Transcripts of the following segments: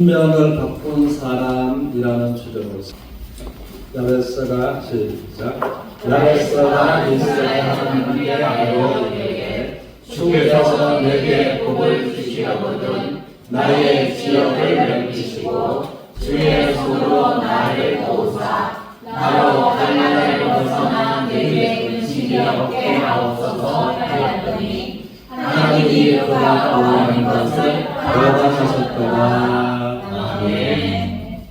운명을 바꾼 사람이라는 주제로 야베스가 시작. 야베스가 이스라엘 하나님께 아뢰되 주께서 내게 복을 주시려거든 나의 지역을 넓히시고 주의 손으로 나를 도우사 나로 갈망을 벗어나 내게 근심이 없게 하옵소서 하였더니 하나님이 그가 원하는 것을 허락하셨더라. 아멘.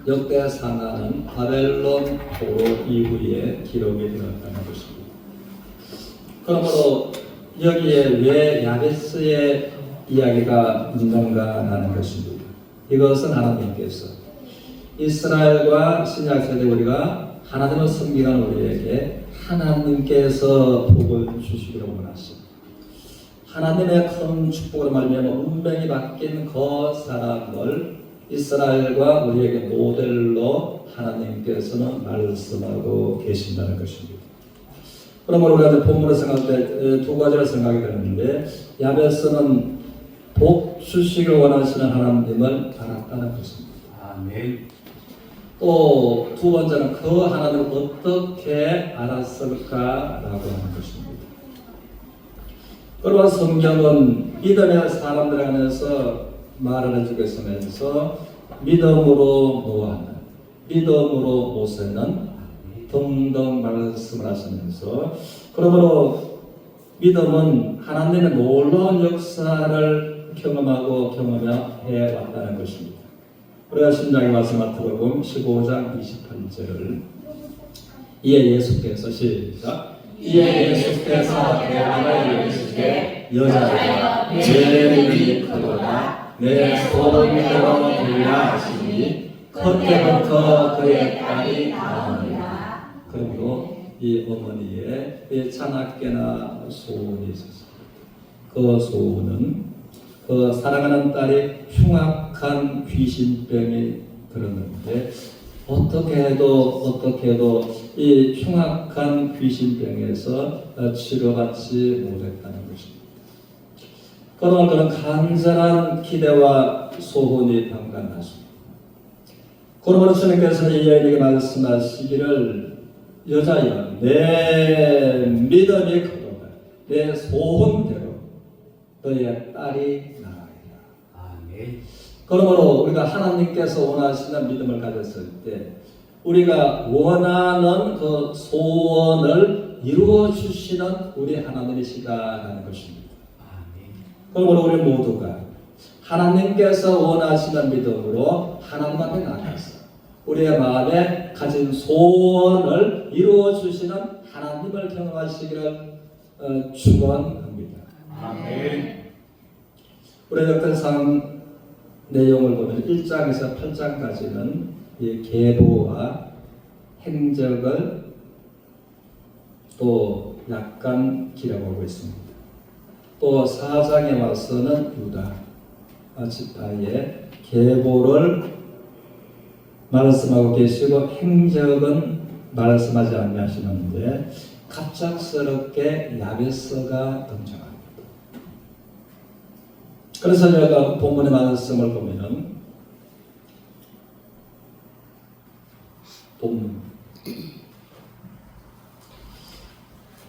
역대상하는 바벨론 포로 이후에 기록이 되었다는 것입니다. 그러므로 여기에 왜 야베스의 이야기가 있는가라는 것입니다. 이것은 하나님께서 이스라엘과 신약세대 우리가 하나님을 섬기는 우리에게 하나님께서 복을 주시기를 원하십니다. 하나님의 큰 축복으로 말미암아 운명이 바뀐 그 사람을 이스라엘과 우리에게 모델로 하나님께서는 말씀하고 계신다는 것입니다. 그러므로 우리가 본문을 생각할 때 두 가지를 생각이 되는데 야베스는 복 주시길 원하시는 하나님을 알았다는 것입니다. 아멘. 또 두 번째는 그 하나님을 어떻게 알았을까라고 하는 것입니다. 그러나 성경은 믿음의 사람들 안에서 말을 해주고 있으면서 믿음으로 노아는, 믿음으로 모세는 등등 말씀을 하시면서 그러므로 믿음은 하나님의 놀라운 역사를 경험하고 경험해 왔다는 것입니다. 우리가 신약의 말씀 마태복음 15장 28절을 이에 예수께서 시작. 이에 예수께서 대답을 이르시되 여자여 내 믿음이 크도다 내 소원대로 되리라 하시니 그때부터 그의 딸이 나오니라. 그러므로 이 어머니의 차납게나 소원이 있었습니다. 그 소원은 그 사랑하는 딸이 흉악한 귀신병이 들었는데 어떻게 해도 이 흉악한 귀신병에서 치료받지 못했다는 것입니다. 그러나 그런 간절한 기대와 소원이 방관하십니다. 그러므로 주님께서 이 여인에게 말씀하시기를 여자여 내 믿음이 크도다 내 소원대로 너의 딸이 나으리라. 아멘. 그러므로 우리가 하나님께서 원하시는 믿음을 가졌을 때 우리가 원하는 그 소원을 이루어 주시는 우리 하나님이시다라는 것입니다. 아멘. 그러므로 우리 모두가 하나님께서 원하시는 믿음으로 하나님 앞에 나가서 우리의 마음에 가진 소원을 이루어 주시는 하나님을 경험하시기를 축원합니다. 아멘. 우리 역대상 내용을 보면 1장에서 8장까지는 이 계보와 행적을 또 약간 기록하고 있습니다. 또 4장에 와서는 유다 지파의 계보를 말씀하고 계시고 행적은 말씀하지 않으시는데 갑작스럽게 야베스가 등장합니다. 그래서 제가 본문의 말씀을 보면은 본문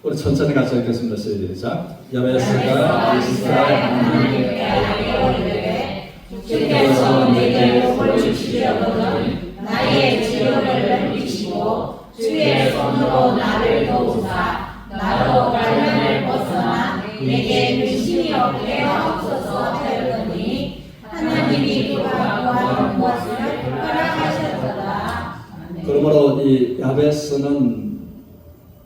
우리 천천히 같이 읽겠습니다. 시작. 야베스가 이스라엘 하나님께 아뢰되 주께서 내게 복을 주시려거든 나의 지역을 넓히시고 주의 손으로 나를 도우사 나로 갈망을 벗어나 내게 근심이 없게 하옵소서 하였더니 하나님이 그가 구하는 것을 허락하셨도다. 그러므로 이 야베스는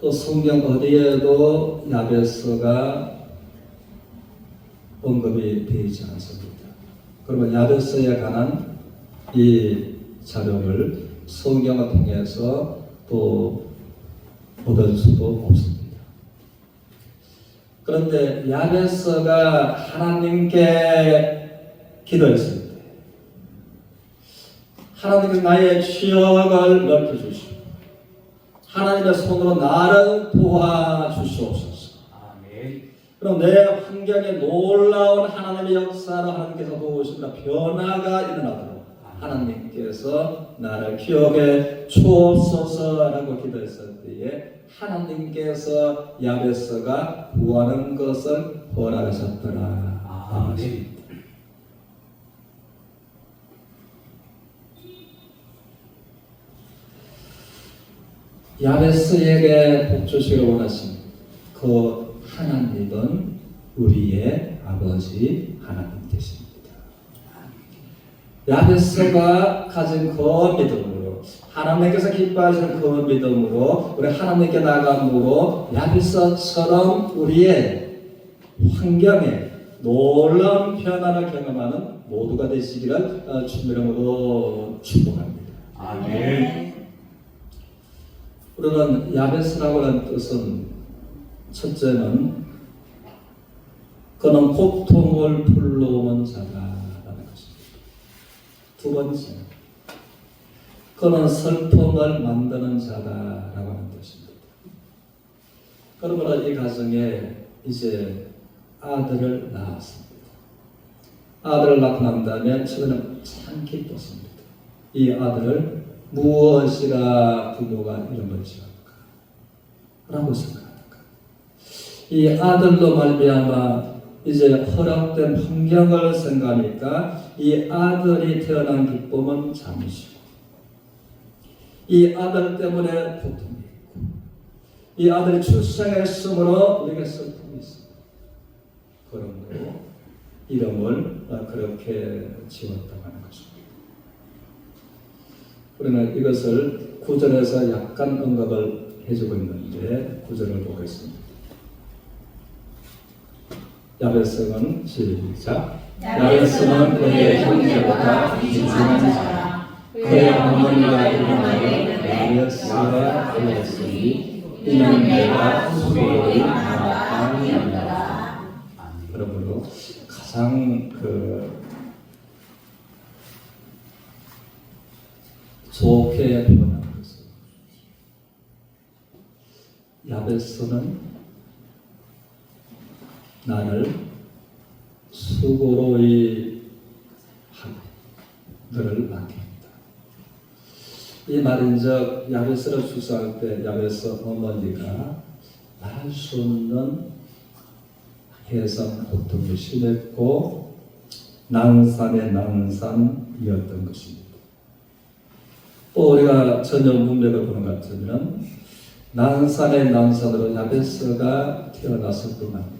또 성경 어디에도 야베스가 언급이 되지 않습니다. 그러면 야베스에 관한 이 자료를 성경을 통해서 또 얻을 수도 없습니다. 그런데 야베스가 하나님께 기도했을 때 하나님께서 나의 취역을 넓혀주시고 하나님의 손으로 나를 도와주시옵소서. 아멘. 그럼 내 환경에 놀라운 하나님의 역사로 하나님께서 도우시며 변화가 일어나도록 하나님께서 나를 기억해 주옵소서라고 기도했을 때에 하나님께서 야베스가 구하는 것을 허락하셨더라. 아멘. 야베스에게 복 주시기를 원하신 그 하나님은 우리의 아버지 하나님 되십니다. 야베스가 가진 그 믿음으로 하나님께서 기뻐하시는 그 믿음으로 우리 하나님께 나감으로 야베스처럼 우리의 환경에 놀라운 변화를 경험하는 모두가 되시기를 주님의 이름으로 축복합니다. 아멘. 우리는 야베스라고 하는 뜻은 첫째는 그는 고통을 불러오는 자다라는 것입니다. 두 번째, 그는 슬픔을 만드는 자다라고 하는 뜻입니다. 그러므로 이 가정에 이제 아들을 낳았습니다. 아들을 낳고 난 다음에 처음에는 참 기뻤습니다. 이 아들을 무엇이라 부모가 이름을 지을까? 라고 생각하는가? 이 아들로 말미암아 이제 허락된 환경을 생각하니까 이 아들이 태어난 기쁨은 잠시고 이 아들 때문에 고통이 있고 이 아들이 출생했으므로 우리에게 슬픔이 있습니다. 그러므로 이름을 그렇게 지었다고 하는 것입니다. 우리는 이것을 구절에서 약간 언급을 해주고 있는데 구절을 보겠습니다. 야베스는 시작. 야베스는 그의 형제보다 귀중한 자라. 그의 어머니가 일어나게 야베스가 되었으니 이는 내가 수고를 받았다 하였더라. 그러므로 가장 좋게 표현한 것은 야베스는 나를 수고로이 하고 너를 맡긴다. 이 말인즉 야베스를 출산할 때 야베스 어머니가 말할 수 없는 해성 고통이 심했고 난산의 난산이었던 것입니다. 또 우리가 전혀 문맥을 보는 것 같으면 난산의 난산으로 야베스가 태어났을 뿐만 아니라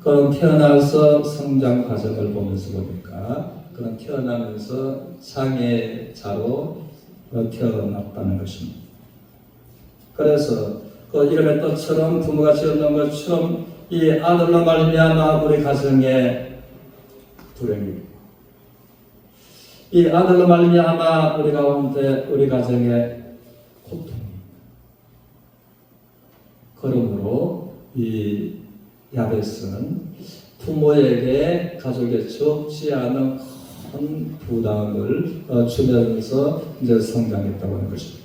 그런 태어나서 성장 과정을 보면서 보니까 그런 태어나면서 장애자로 태어났다는 것입니다. 그래서 그 이름의 뜻처럼 부모가 지었던 것처럼 이 아들로 말미암아 우리 가정에 불행이 이 아들로 말미암아 우리 가운데 우리 가정에 고통이 그러므로 이 야베스는 부모에게 가족에 적지 않은 큰 부담을 주면서 이제 성장했다고 하는 것입니다.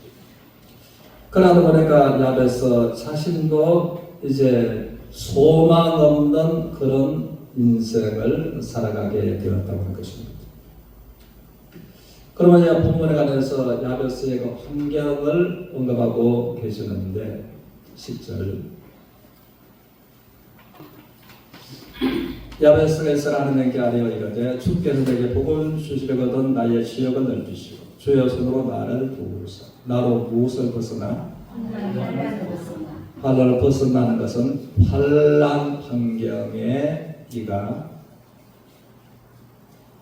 그러다 보니까 야베스 자신도 이제 소망 없는 그런 인생을 살아가게 되었다고 하는 것입니다. 그러면 이제 본문에 관해서 야베스의 그 환경을 언급하고 계시는데 10절 야베스가 하나님께 아뢰어 이르되 주께서 내게 복을 주시려거든 나의 지역을 넓히시고 주의 손으로 나를 도우사 나로 무엇을 벗어나 환란을 벗어나는 것은 환란 환경에 네가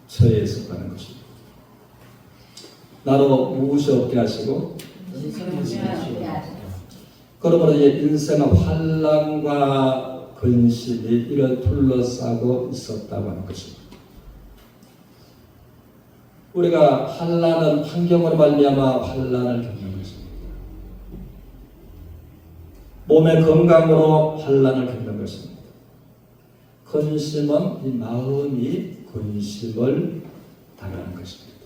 처해 있었다는 것입니다. 나로 무엇이 없게 하시고 그러므로 이 인생의 환란과 근심이 이를 둘러싸고 있었다고 하는 것입니다. 우리가 환란은 환경으로 말미암아 환란을 겪는 것입니다. 몸의 건강으로 환란을 겪는 것입니다. 근심은 이 마음이 근심을 당하는 것입니다.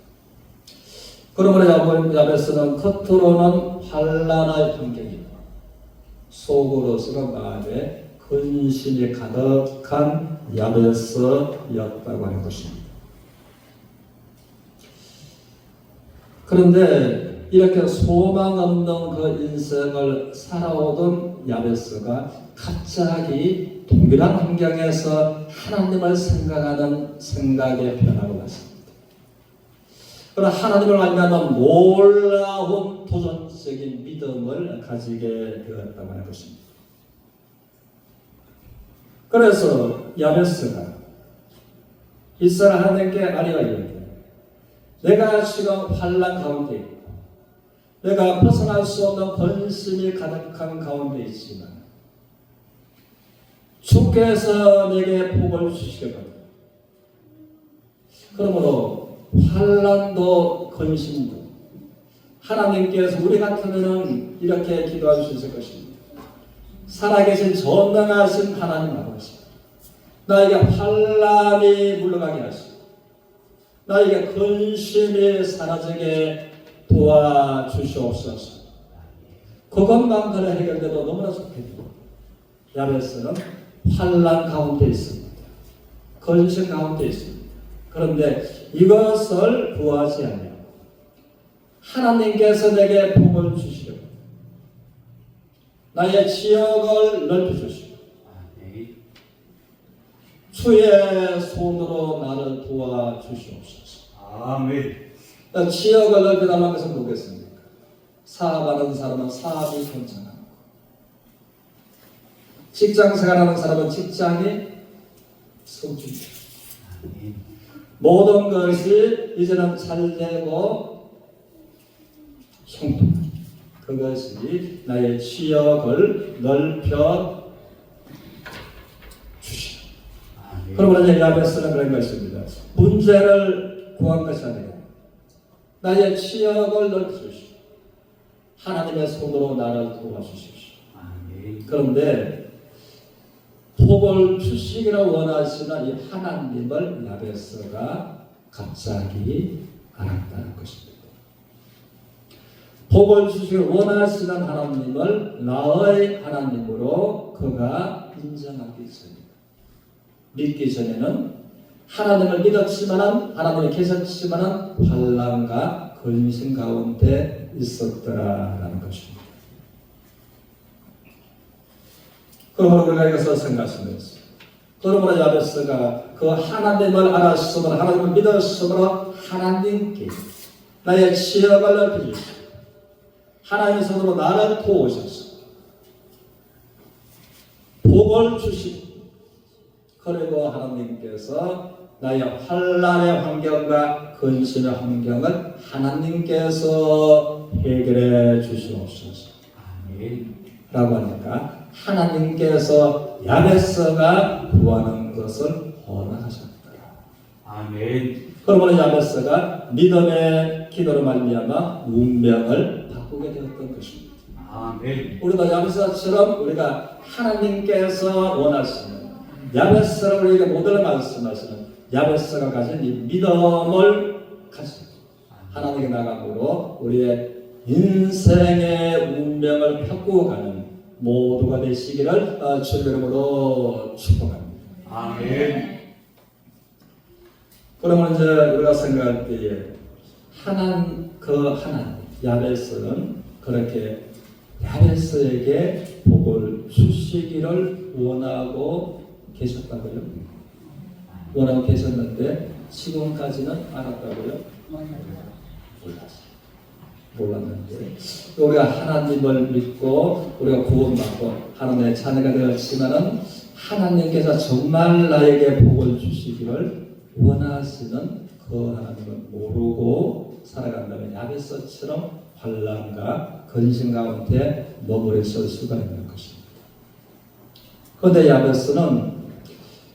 그러므로 야베스는 겉으로는 환란의 환경이고 속으로서는 마음에 근심이 가득한 야베스였다고 하는 것입니다. 그런데 이렇게 소망 없는 그 인생을 살아오던 야베스가 갑자기 동일한 환경에서 하나님을 생각하는 생각의 변화를 받습니다. 그러나 하나님을 만나면 놀라운 도전적인 믿음을 가지게 되었다고 하는 것입니다. 그래서 야베스가 이스라엘 하나님께 아뢰어 이르되 내가 지금 환난 가운데 있고 내가 벗어날 수 없는 근심이 가득한 가운데 있지만 주께서 내게 복을 주시거든. 그러므로 환난도 근심도 하나님께서 우리 같으면 이렇게 기도할 수 있을 것입니다. 살아계신 전능하신 하나님 아버지, 나에게 환난이 물러가게 하시고 나에게 근심이 사라지게 도와주시옵소서. 그것만 그래 해결돼도 너무나 좋겠네요. 야베스는 환난 가운데 있습니다. 근심 가운데 있습니다. 그런데 이것을 구하지 않냐고 하나님께서 내게 복을 주시려고 나의 지역을 넓혀주시고 주의 손으로 나를 도와주시옵소서. 아멘. 지역을 넓혀달라는 것은 뭐겠습니까? 사업하는 사람은 사업이 번창하고 직장 생활하는 사람은 직장이 성취되고 모든 것이 이제는 잘 되고 형통하고 그것이 나의 지역을 넓혀 주시오. 그러므로 이제 야베스는 그런 것입니다. 문제를 구한 것이 아니라 나의 지역을 넓혀 주시오. 하나님의 손으로 나를 도와주십시오. 그런데 복을 주시기를 원하시는 이 하나님을 야베스가 갑자기 알았다는 것입니다. 복을 주시기를 원하시는 하나님을 나의 하나님으로 그가 인정하기 전입니다. 믿기 전에는 하나님을 믿었지만 하나님이 계셨지만 환난과 근심 가운데 있었더라라는 것입니다. 그러므로 우리가 이것을 생각하면서 그러므로 야베스가 그 하나님을 알았으므로 하나님을 믿었으므로 하나님께 나의 지역을 넓혀주시고 하나님의 손으로 나를 도우셔서 복을 주시고 그리고 하나님께서 나의 환난의 환경과 근심의 환경을 하나님께서 해결해 주시옵소서. 라고 하니까 하나님께서 야베스가 구하는 것을 허락하셨더라. 아멘. 그러므로 야베스가 믿음의 기도로 말미암아 운명을 바꾸게 되었던 것입니다. 아멘. 우리도 야베스처럼 우리가 하나님께서 원하시는 야베스를 우리에게 모델로 말씀하시는 야베스가 가진 이 믿음을 가지고 하나님께 나감으로 우리의 인생의 운명을 바꾸어가는 모두가 되시기를 주의 이름으로 축복합니다. 아멘. 그러면 이제 우리가 생각할 때에 하나님 야베스는 그렇게 야베스에게 복을 주시기를 원하고 계셨다고요? 원하고 계셨는데 지금까지는 알았다고요? 몰랐는데 우리가 하나님을 믿고 우리가 구원받고 하나님의 자녀가 되었지만은 하나님께서 정말 나에게 복을 주시기를 원하시는 그 하나님을 모르고 살아간다면 야베스처럼 환난과 근심 가운데 머무르 있을 수가 있는 것입니다. 그런데 야베스는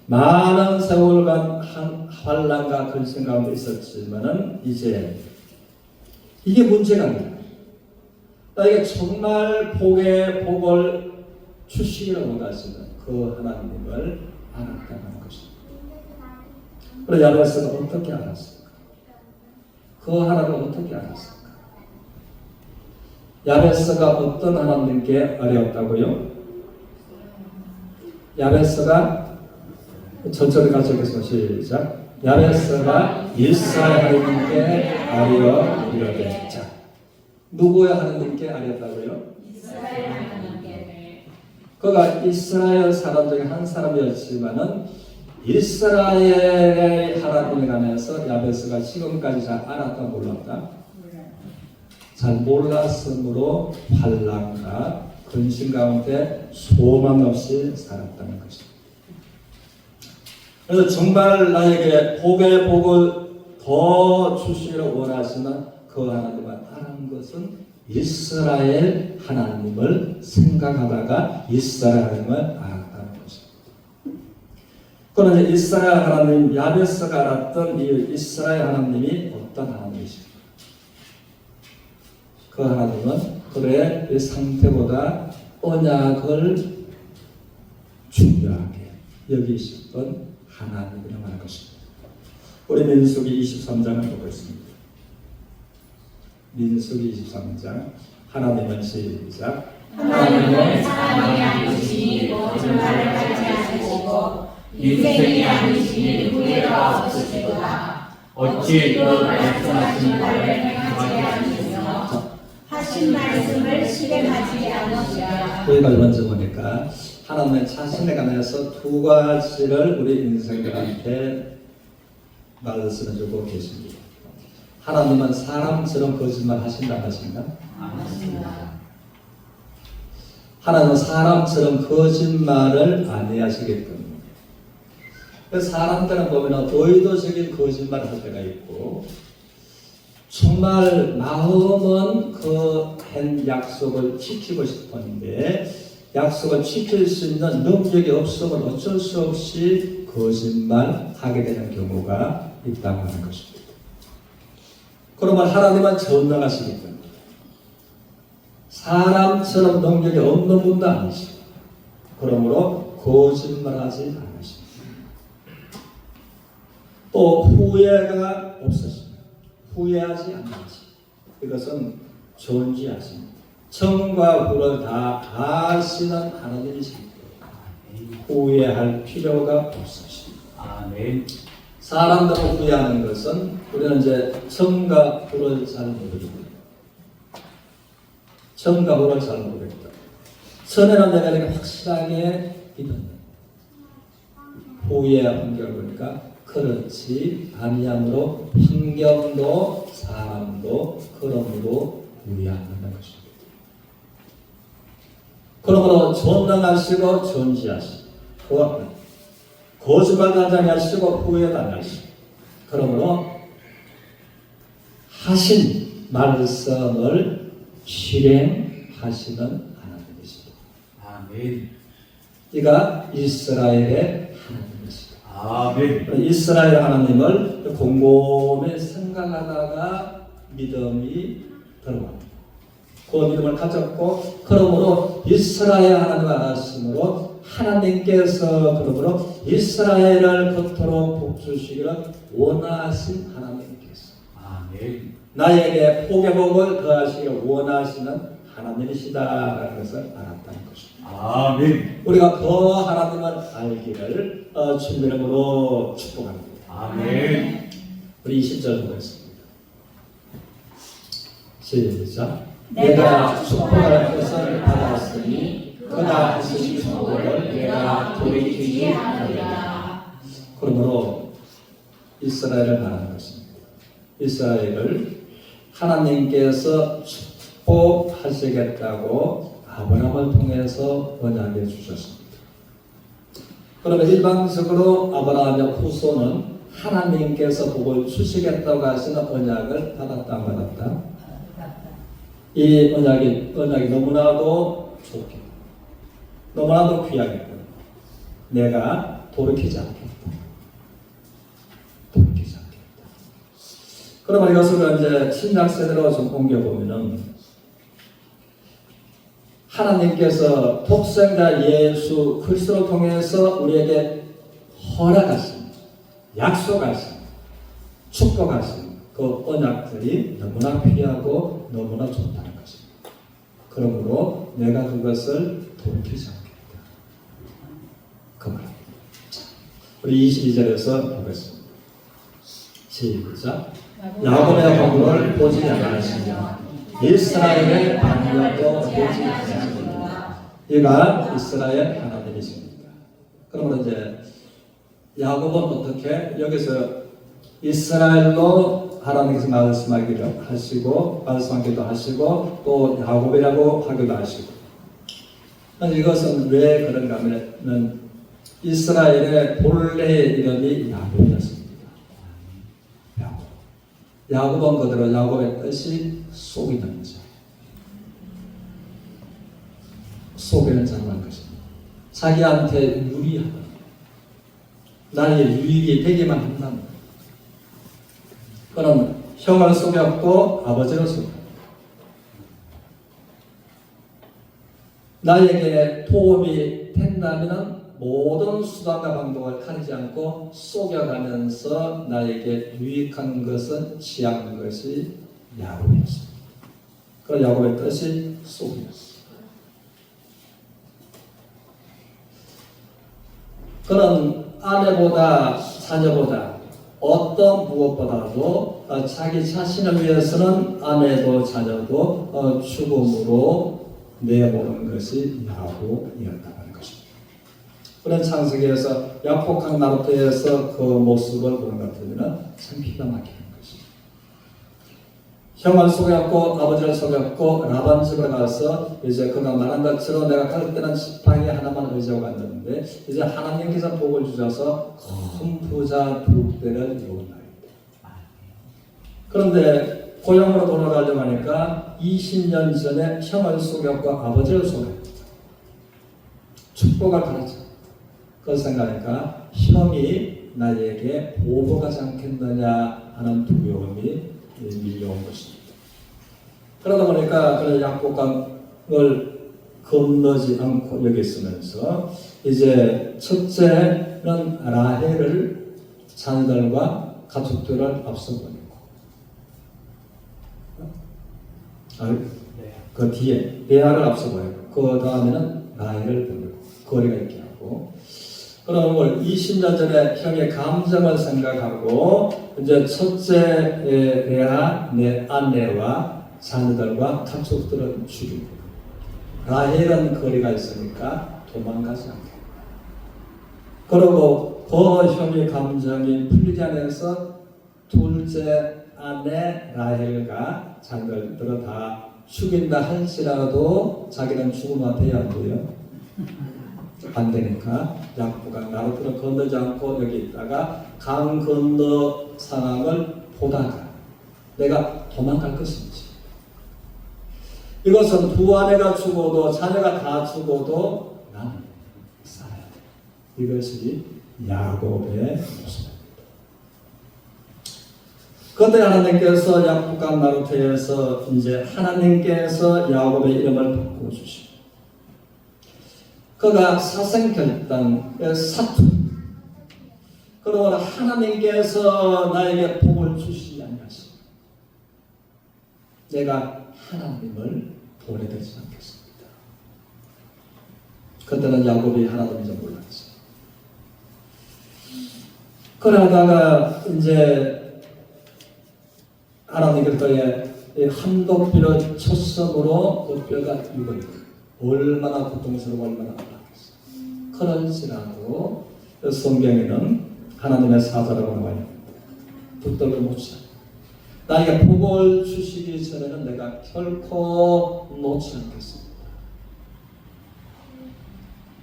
많은 세월간 환난과 근심 가운데 있었지만은 이제 이게 문제가 아니라 나에게 정말 복을 주시기를 원하시는 그 하나님을 알았다는 것입니다. 그래서 야베스가 어떻게 알았을까? 그 하나님을 어떻게 알았을까? 야베스가 어떤 하나님께 아뢰었다고요? 야베스가 천천히 같이 읽겠습니다. 시작. 야베스가 이스라엘 하나님께 아뢰어 이르되. 자, 누구의 하나님께 아뢰었다고요? 이스라엘 하나님께. 그가 이스라엘 사람 중에 한 사람이었지만은 이스라엘의 하나님에 관해서 야베스가 지금까지 잘 알았다 몰랐다? 잘 몰랐으므로 환난과 근심 가운데 소망 없이 살았다는 것입니다. 그래서 정말 나에게 복의 복을 더 주시기를 원하시는 그 하나님을 아는 것은 이스라엘 하나님을 생각하다가 이스라엘 하나님을 알았다는 것입니다. 그런데 이스라엘 하나님, 야베스가 알았던 이 이스라엘 하나님이 어떤 하나님이십니까? 그 하나님은 그의 이 상태보다 언약을 중요하게 여기셨던 하나님이라 말할 것입니다. 우리 민수기 23장을 보고 있습니다. 민수기 23장 하나님은 시작. 하나님은 사람이 아니시니 거짓말을 하지 않으시고 인생이 아니시니 후회가 없으시도다. 어찌 그 말씀하신 바를 행하지 않으시며 하신 말씀을 실행하지 않으시랴. 여기가 먼저 보니까 하나님은 자신에 관해서 두 가지를 우리 인생들한테 말씀해 주고 계십니다. 하나님은 사람처럼 거짓말 하신다 하신가? 하나님은 사람처럼 거짓말을 안 하시게끔. 사람들은 보면 의도적인 거짓말을 할 때가 있고 정말 마음은 그 한 약속을 지키고 싶었는데 약속을 지킬 수 있는 능력이 없으면 어쩔 수 없이 거짓말하게 되는 경우가 있다고 하는 것입니다. 그러면 하나님은 전능하시기 때문에 사람처럼 능력이 없는 분도 아니시고 그러므로 거짓말하지 않으십니다. 또 후회가 없으십니다. 후회하지 않으십니다. 이것은 존재하십니다. 청과 후를 다 아시는 하나님이십니다. 후회할 필요가 없으십니다. 아멘. 사람들을 후회하는 것은 우리는 이제 청과 후를 잘 모릅니다. 청과 후를 잘 모르겠다. 전에는 내가 이렇게 확실하게 믿었는데 후회의 환경을 보니까 그렇지 아니함으로 환경도 사람도 그러므로 후회한다는 것입니다. 그러므로 전능하시고 존재하시고 거짓말도 하지 아니하시고 후회도 아니하시고 그러므로 하신 말씀을 실행하시는 하나님이십니다. 아멘. 이가 이스라엘의 하나님이십니다. 아멘. 이스라엘 하나님을 곰곰이 생각하다가 믿음이 들어갑니다. 그 믿음을 가졌고 그러므로 이스라엘 하나님을 알았으므로 하나님께서 그러므로 이스라엘을 겉으로 복주시기를 원하신 하나님께서 아멘. 나에게 복의 복을 더하시기를 원하시는 하나님이시다라는 것을 알았다는 것입니다. 아멘. 우리가 그 하나님을 알기를 주님의 이름으로 축복합니다. 아멘. 우리 20절 보겠습니다. 시작. 내가 축복할 것을 받았으니 그가 하신 축복을 내가 돌이키지 않으리라. 그러므로 이스라엘을 말하는 것입니다. 이스라엘을 하나님께서 축복하시겠다고 아브라함을 통해서 언약해 주셨습니다. 그러면 일반적으로 아브라함의 후손은 하나님께서 복을 주시겠다고 하시는 언약을 받았다 안 받았다? 이 언약이 너무나도 좋게 너무나도 귀하겠다. 내가 돌이키지 않겠다. 돌이키지 않겠다. 그러면 이것을 이제 신약 세대로 좀 옮겨보면은 하나님께서 독생자 예수 그리스도를 통해서 우리에게 허락하신, 약속하신, 축복하신 그 언약들이 너무나 귀하고 너무나 좋다는 것입니다. 그러므로 내가 그것을 돌이키지 않겠다. 그 말. 우리 22절에서 보겠습니다. 시작. 야곱의 허물을 보지 않으시며 이스라엘의 반역도 보지 않으시니라. 이가 이스라엘 하나님이십니다. 그러면 이제 야곱은 어떻게 여기서 이스라엘로 하나님께서 말씀하기도 하시고 또 야곱이라고 하기도 하시고 이것은 왜 그런가 하면 이스라엘의 본래의 이름이 야곱이었습니다. 야곱은 그대로 야곱의 뜻이 속이는 거죠. 속이는 자만 것입니다. 자기한테 유리하다. 나의 유익이 되기만 한다는 거예요. 그는 형을 속였고 아버지를 속였다. 나에게 도움이 된다면 모든 수단과 방법을 가리지 않고 속여가면서 나에게 유익한 것은 취하는 것이 야곱이었습니다. 그 야곱의 뜻이 속이었습니다. 그는 아내보다 자녀보다 어떤 무엇보다도 자기 자신을 위해서는 아내도 자녀도 죽음으로 내보는 것이 야곱이었다는 것입니다. 그런 창세기에서 야폭한 나루터에서 그 모습을 보는 것 같으면 참 기가 막히는 것입니다. 형을 속였고 아버지를 속였고 라반 집에 가서 이제 그가 말한 것처럼 내가 갈 때는 지팡이 하나만 의지하고 갔는데 이제 하나님께서 복을 주셔서 큰 부자 두 대를 이룬다. 그런데 고향으로 돌아가려고 하니까 20년 전에 형을 속였고 아버지를 속였다. 축복을 받았죠. 그걸 생각하니까 형이 나에게 보복하지 않겠느냐 하는 두려움이 밀려온 것입니다. 그러다 보니까 그런 약복감을 건너지 않고 여기 있으면서 이제 첫째는 라헬을 자녀들과 가족들을 앞서버리고 그 뒤에 레아를 앞서버리고 그 다음에는 라헬을 버리고 거리가 있게 하고 그러면 20년 전에 형의 감정을 생각하고 이제 첫째 레아 내 아내와 자녀들과 가족들을 죽이고 라헬은 거리가 있으니까 도망가지 않게 그리고 그 형의 감정이 풀리지 않아서 둘째 아내 라헬과 자녀들을 다 죽인다 할지라도 자기는 죽으면 돼야 안 돼요? 안 되니까 야곱가 나루터를 건너지 않고 여기 있다가 강 건너 상황을 보다가 내가 도망갈 것인지 이것은 두 아내가 죽어도 자녀가 다 죽어도 나는 살아야 돼. 이것이 야곱의 모습입니다. 그때 하나님께서 야곱과 나루터에서 이제 하나님께서 야곱의 이름을 바꿔주시고 그가 사생결단의 사투 그러나 하나님께서 나에게 복을 주시지 않으시고 내가 하나님을 보내드리지 않겠습니다. 그때는 야곱이 하나님인지 몰랐어요. 그러다가 이제 하나님의 뼈에 한독비를 쳤음으로 그 뼈가 죽어있고 얼마나 고통스러워 얼마나 아팠겠어요. 그럴지라도 성경에는 하나님의 사자라고 나와 있는데 붙들고 놓지 않고 나에게 복을 주시기 전에는 내가 결코 놓지 않겠습니다.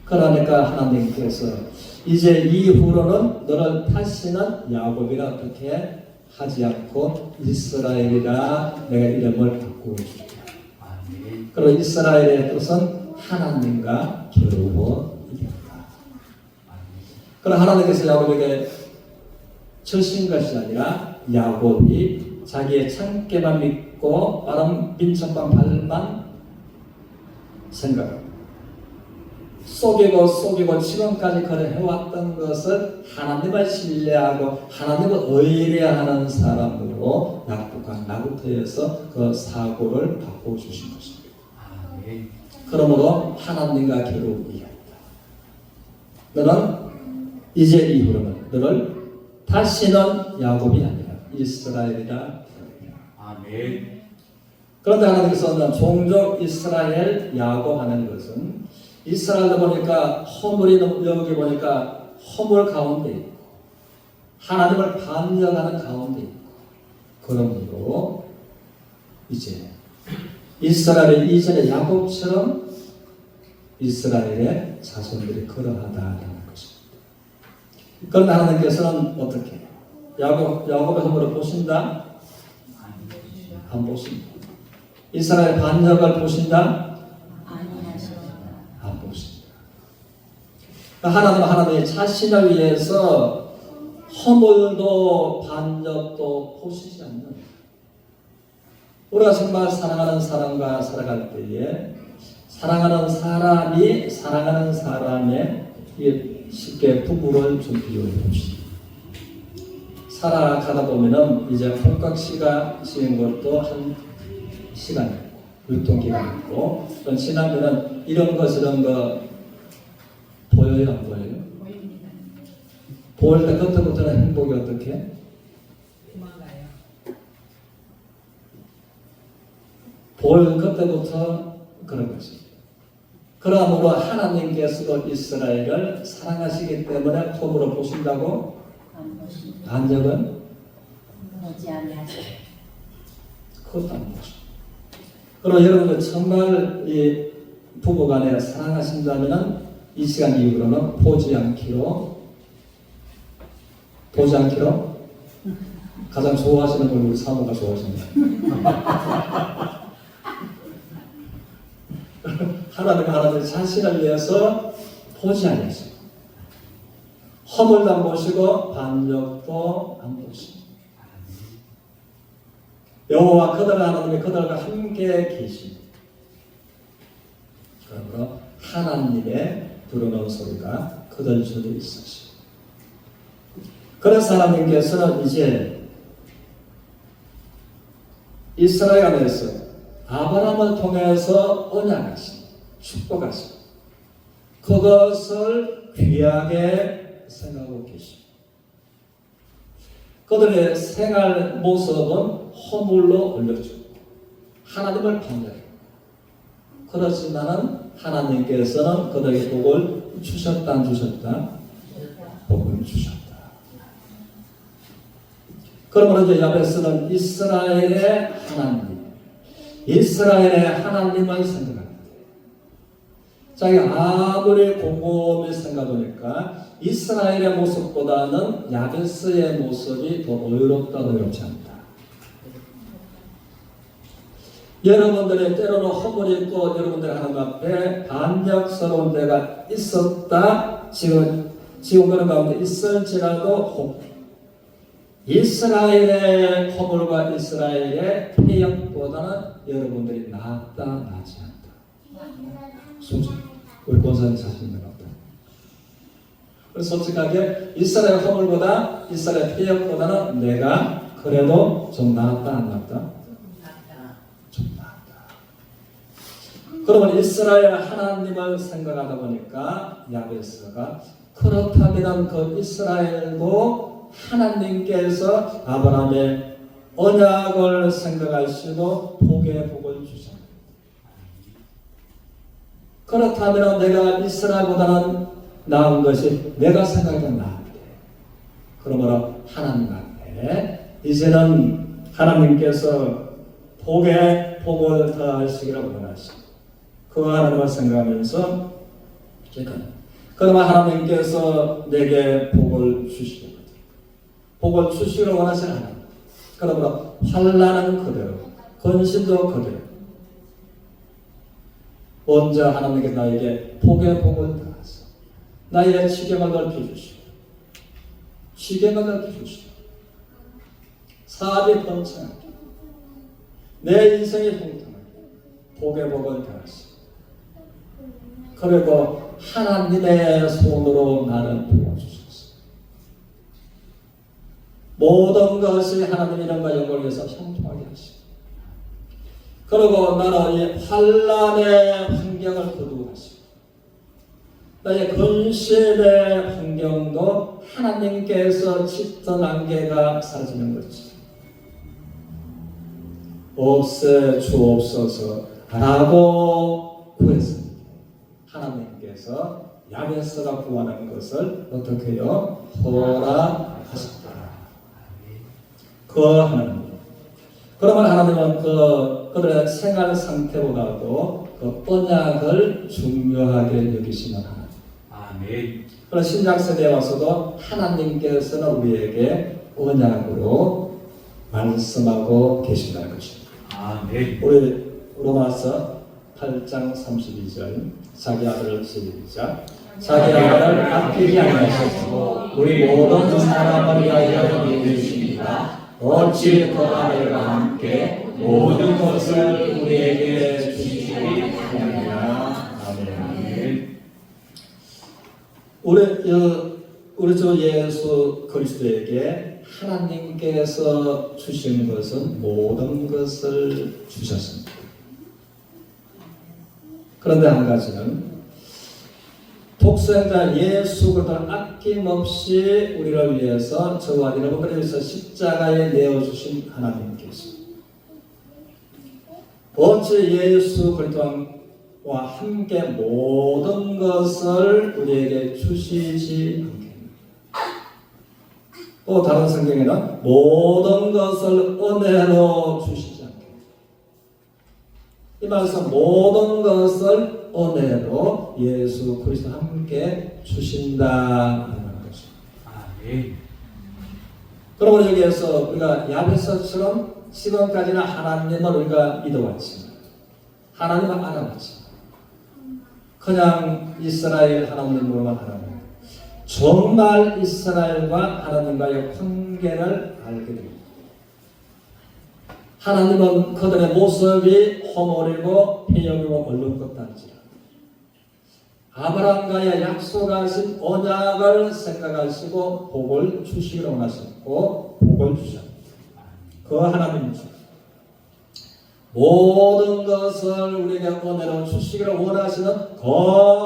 그러니까 하나님께서 이제 이후로는 너를 다시는 야곱이라 어떻게 하지 않고 이스라엘이라 내가 이름을 바꾸어 주리라. 그리고 이스라엘의 뜻은 하나님과 겨루어이겠다. 그럼 하나님께서 야곱에게 주신 것이 아니라 야곱이 자기의 참깨만 믿고 빠른 민첩한 발만 생각하고 속이고 지금까지 그래 해왔던 것을 하나님을 신뢰하고 하나님을 의뢰하는 사람으로 야곱과 나루터에서 그 사고를 바꿔주신 것입니다. 그러므로 하나님과 겨루이겠다. 너는 이제 이후로는 너를 다시는 야곱이 아니라 이스라엘이라. 아멘. 그런데 하나님께서 종족 이스라엘 야곱 하는 것은 이스라엘도 보니까 허물이 여기 보니까 허물 가운데 있고 하나님을 반역하는 가운데 있고 그러므로 이제 이스라엘이 이전에 야곱처럼 이스라엘의 자손들이 그러하다라는 것입니다. 그런데 하나님께서는 어떻게 해요? 야곱의 허물을 보신다? 안 보십니다. 이스라엘 반역을 보신다? 안 보십니다. 하나님은 하나님의 자신을 위해서 허물도 반역도 보시지 않는, 우리가 정말 사랑하는 사람과 살아갈 때에 사랑하는 사람이 사랑하는 사람의 쉽게 부부를 좀 비교해 봅시다. 살아가다 보면은 이제 본격시가 지은 것도 한 시간 있고 유통기간 있고 또 지나면은 이런 거 저런 거 보여요 안 보여요? 보입니다. 보일 때 그때부터는 행복이 어떻게? 도망가요. 보일 그때부터 그런 것입니다. 그러므로 하나님께서도 이스라엘을 사랑하시기 때문에 홈으로 보신다고 안 보십니다. 반역은 보지 아니하시고. 그것도 안 보십니다. 그럼 여러분들 정말 이 부부간에 사랑하신다면은 이 시간 이후로는 보지 않기로 가장 좋아하시는 걸 우리 사모가 좋아하십니다. 하나님 자신을 위해서 보지 않으시고 허물도 안 보시고 반역도 안 보시고 여호와 그들 하나님이 그들과 함께 계십니다. 그러므로 하나님의 부르는 소리가 그들 중에 있으시고 그래서 하나님께서는 이제 이스라엘 안에서 아브라함을 통해서 언약하신 축복하신 그것을 귀하게 생각하고 계십니다. 그들의 생활 모습은 허물로 올려주고 하나님을 반대하고 그렇지만은 하나님께서는 그들에게 복을 주셨다 안 주셨다? 복을 주셨다. 그러므로 이제 야베스는 이스라엘의 하나님, 이스라엘의 하나님을 생각합니다. 자기가 아무리 곰곰이 생각하니까 이스라엘의 모습보다는 야베스의 모습이 더 의롭다 의롭지 않다. 여러분들의 때로는 허물이 있고 여러분들의 하나님 앞에 반역스러운 데가 있었다. 지금 그런 가운데 있을지라도 이스라엘의 허물과 이스라엘의 폐역보다는 여러분들이 낫다 나지 않다. 솔직히 우리 권사님 자신 있는 것 같아요. 그래서 솔직하게 이스라엘 허물보다 이스라엘 폐역보다는 내가 그래도 좀 낫다 안 낫다? 좀 낫다. 그러면 이스라엘 하나님을 생각하다 보니까 야베스가 그렇다면 그 이스라엘도 하나님께서 아브라함의 언약을 생각하시고 복의 복을 주셨습니다. 그렇다면 내가 이스라엘보다는 나은 것이 내가 생각하던 나은데 그러므로 하나님 앞에 이제는 하나님께서 복의 복을 더하시기를 원하시고 그 하나님을 생각하면서 그러면 하나님께서 내게 복을 주시거든. 복을 주시기를 원하시는 하나님. 그러므로 환난은 그대로, 건신도 그대로. 먼저 하나님께 나에게 복의 복을 더하사 나의 지경을 넓혀주시고 지경을 넓혀주시고 사업이 번창하게 내 인생이 형통하게 복의 복을 더하시고 그리고 하나님의 손으로 나를 도와주소서. 모든 것이 하나님 이름과 영광을 위해서 형통하게 하시고 그리고 나는 이 환난의 환경을 거두고 하시고 나의 근심의 환경도 하나님께서 짙은 안개가 사라지는 거지. 없애 주옵소서 라고 구했습니다. 하나님께서 야베스가 구하는 것을 어떻게 해요? 허락하셨다. 그 하나님. 그러면 하나님은 그들의 생활 상태보다도 그 언약을 중요하게 여기시는 하나님. 아멘. 그런 신약 세대에 와서도 하나님께서는 우리에게 언약으로 말씀하고 계신다는 것입니다. 아멘. 우리 로마서 8장 32절 자기 아들을 시작. 자기 아들을 아끼지 아니하셨고 우리 모든 사람을 위하여 믿으십니다. 어찌 그 아들과 함께 모든 것을 우리에게 주시지 아니하느냐. 아멘. 우리 주 예수 그리스도에게 하나님께서 주신 것은 모든 것을 주셨습니다. 그런데 한 가지는 독생자 예수 그리스도를 아낌없이 우리를 위해서 저와 여러분들을 위해서 십자가에 내어주신 하나님께서 어찌 예수 그리스도와 함께 모든 것을 우리에게 주시지 않겠나. 또 다른 성경에는 모든 것을 은혜로 주시지 않겠나. 이 말씀 모든 것을 은혜로 예수 그리스도와 함께 주신다는 것입니다. 아멘. 그러므로 여기에서 우리가 야베스처럼 지금까지는 하나님을 우리가 믿어왔지만 하나님을 알아왔지만 그냥 이스라엘 하나님으로만 알아봤는데 정말 이스라엘과 하나님과의 관계를 알게 됩니다. 하나님은 그들의 모습이 허물이고 폐역이고 얼른 것 단지라 아브라함과의 약속하신 언약을 생각하시고 복을 주시기를 원하셨고 복을 주셨습니다. 그 하나님이죠. 모든 것을 우리에게 은혜로 주시기를 원하시는 그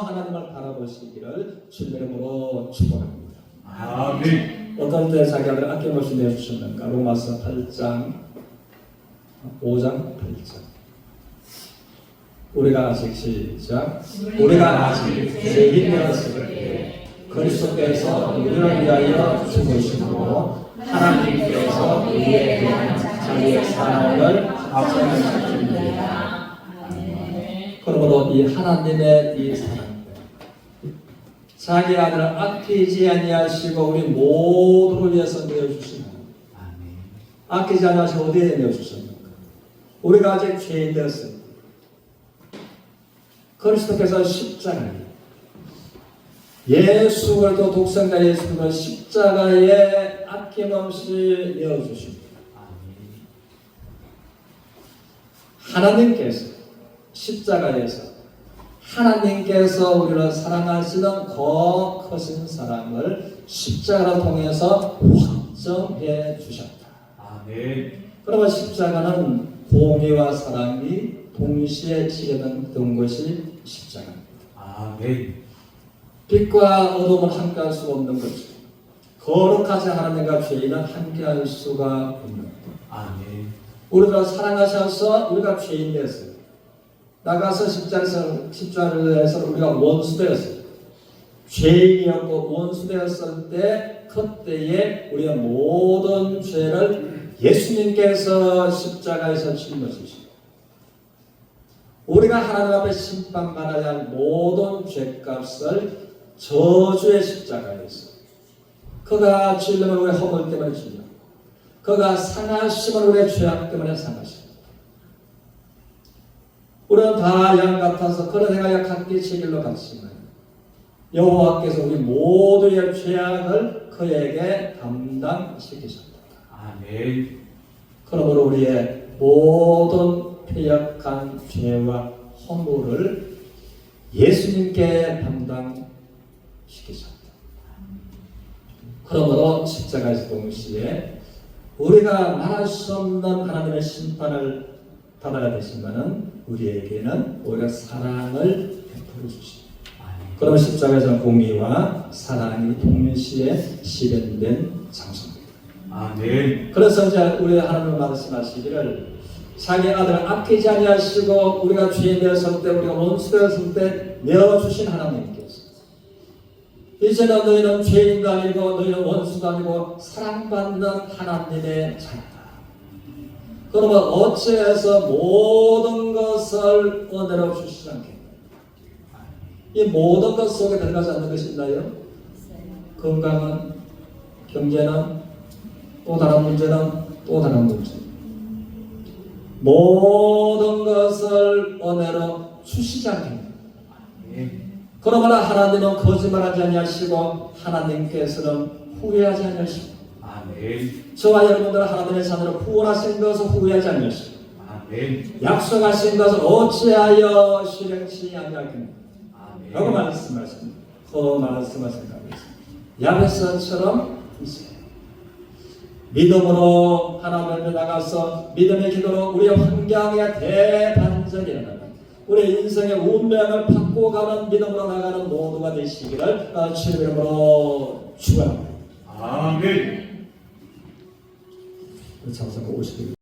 하나님을 바라보시기를 주님의 이름으로 축복합니다. 아멘. 어떤 때 자기 아들을 아낌없이 내주셨는가? 로마서 8장 5장 8절 우리가 아직 시작 우리가 아직 죄인 되었을 때 그리스도께서 우리를 위하여 죽으시고 하나님께서 우리에 대한 자기의 사랑을 합성하셨습니다. 그러므로 이 하나님의 이 사랑 자기 아들을 아끼지 아니하시고 우리 모두를 위해서 내어주신 아멘. 아끼지 아니하시고 어디에 내어주셨습니까? 우리가 아직 죄인 되었을 때 그리스도께서 십자가에 예수 그리스도 독생자 예수 그리스도 십자가에 아낌없이 내어주십니다. 하나님께서 십자가에서 하나님께서 우리를 사랑하시는 그 크신 사랑을 십자가를 통해서 확정해 주셨다. 아멘. 그러면 십자가는 공의와 사랑이 동시에 지려던 것이 십자가입니다. 아멘. 빛과 어둠은 함께할 수 없는 것이고 거룩하지 하나님과 죄인은 함께할 수가 없는 것. 아멘. 우리를 사랑하셔서 우리가 죄인 되었어요. 나가서 십자가에서 우리가 원수 되었어요. 죄인이었고 원수 되었을 때 그때에 우리의 모든 죄를 예수님께서 십자가에서 짊어지시고 우리가 하나님 앞에 심판받아야 할 모든 죄값을 저주의 십자가에서 그가 질림을 우리의 허물 때문에 질렸고 그가 상하심을 우리의 죄악 때문에 상하십니다. 우리는 다 양 같아서 그런 행하여 각기 제 길로 갔지만 여호와께서 우리 모두의 죄악을 그에게 담당시키셨다. 아멘. 그러므로 우리의 모든 폐역한 죄와 허물을 예수님께 담당시키셨다. 그러므로 십자가에서 동시에 우리가 말할 수 없는 하나님의 심판을 받아야 되지만은 우리에게는 오히려 사랑을 베풀어 주십니다. 아멘. 그러면 십자가에서는 공의와 사랑이 동시에 실현된 장소입니다. 아멘. 그래서 이제 우리 하나님 말씀하시기를 자기 아들을 아끼지 아니하시고 우리가 죄인 되었을 때 우리가 원수 되었을 때 내어주신 하나님께서 이제는 너희는 죄인도 아니고 너희는 원수도 아니고 사랑받는 하나님의 자녀다. 그러면 어찌해서 모든 것을 은혜로 주시지 않겠나요? 이 모든 것 속에 들어가지 않는 것이 있나요? 건강은, 경제는, 또 다른 문제는, 또 다른 문제. 모든 것을 은혜로 주시지 않겠나요? 아멘. 그러므로 하나님은 거짓말하지 아니하시고 하나님께서는 후회하지 아니하시고 아멘. 저와 여러분들 하나님의 자녀로 구원하신 것을 후회하지 아니하시고 아멘. 약속하신 것을 어찌하여 실행치 아니하겠느냐 라고 아멘. 말씀하십니다. 그 말씀을 생각하겠습니다. 야베스처럼 이제 믿음으로 하나님 앞에 나가서 믿음의 기도로 우리의 환경에 대반전이 일어나는 우리 인생의 운명을 바꿔가는 믿음으로 나가는 모두가 되시기를 주님의 이름으로 축원합니다. 아멘. 장사가 50일